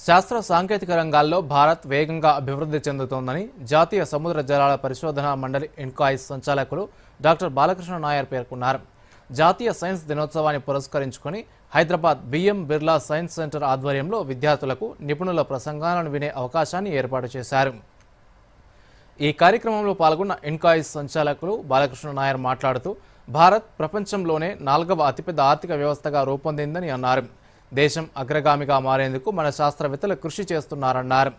శాస్త్ర సాంకేతిక రంగాల్లో భారత్ వేగంగా అభివృద్ధి చెందుతోందని జాతీయ సముద్ర జలాల పరిశోధనా మండలి ఇన్కాయిస్ సంచాలకులు డాక్టర్ బాలకృష్ణ నాయర్ పేర్కొన్నారు. జాతీయ సైన్స్ దినోత్సవాన్ని పురస్కరించుకొని Hyderabad BM Birla science centre ఆధ్వర్యంలో విద్యార్థులకు నిపుణుల ప్రసంగాలను వినే అవకాశాన్ని ఏర్పాటు చేశారు. ఈ కార్యక్రమంలో పాల్గొన్న ఇన్కాయిస్ సంచాలకులు బాలకృష్ణ నాయర్ మాట్లాడుతూ భారత్ ప్రపంచంలోనే 4వ అతిపెద్ద ఆర్థిక వ్యవస్థగా రూపొందిందని అన్నారు. దేశం అగ్రగామిగా మారేందుకు మన శాస్త్రవేత్తలు కృషి చేస్తున్నారన్నారు.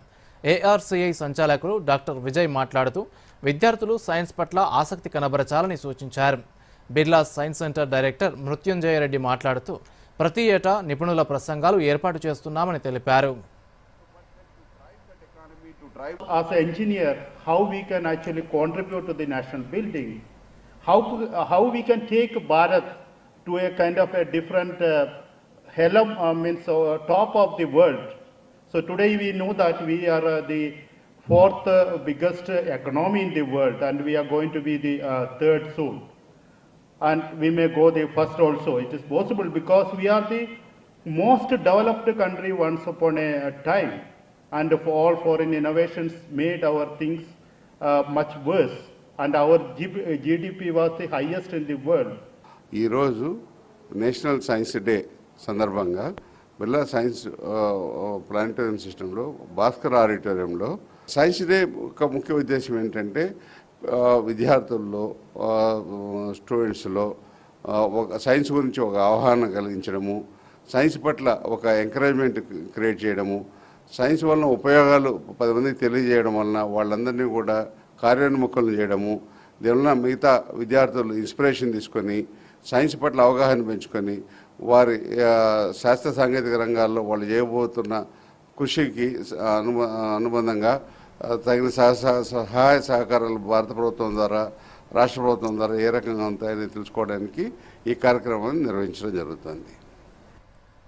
ఏఆర్సీఐ సంచాలకులు డాక్టర్ విజయ్ మాట్లాడుతూ విద్యార్థులు సైన్స్ పట్ల ఆసక్తి కనబరచాలని సూచించారు. బిర్లా సైన్స్ సెంటర్ డైరెక్టర్ మృత్యుంజయ రెడ్డి మాట్లాడుతూ ప్రతి ఏటా నిపుణుల ప్రసంగాలు ఏర్పాటు చేస్తున్నామని తెలిపారు. As an engineer, how we can actually contribute to the national building, how we can take Bharat to a kind of a different top of the world. So today we know that we are the fourth biggest economy in the world, and we are going to be the third soon. And we may go the first also. It is possible because we are the most developed country once upon a time. And for all foreign innovations made our things much worse, and our GDP was the highest in the world. ఈ రోజు national science day సందర్భంగా Birla science planetarium సిస్టంలో భాస్కర్ ఆడిటోరియంలో science day ఒక ముఖ్య ఉద్దేశం ఏంటంటే విద్యార్థుల్లో స్టూడెంట్స్లో ఒక సైన్స్ గురించి ఒక అవగాహన కలిగించడము, సైన్స్ పట్ల ఒక ఎంకరేజ్మెంట్ క్రియేట్ చేయడము, సైన్స్ వలన ఉపయోగాలు 10 మందికి తెలియజేయడం వలన వాళ్ళందరినీ కూడా కార్యోన్ముఖులను చేయడము, దీనివల్ల మిగతా విద్యార్థులు ఇన్స్పిరేషన్ తీసుకొని సైన్స్ పట్ల అవగాహన పెంచుకొని వారి శాస్త్ర సాంకేతిక రంగాల్లో వాళ్ళు చేయబోతున్న కృషికి అనుబంధంగా తగిన సహాయ సహకారాలు భారత ప్రభుత్వం ద్వారా, రాష్ట్ర ప్రభుత్వం ద్వారా ఏ రకంగా ఉంటాయని తెలుసుకోవడానికి ఈ కార్యక్రమాన్ని నిర్వహించడం జరుగుతుంది.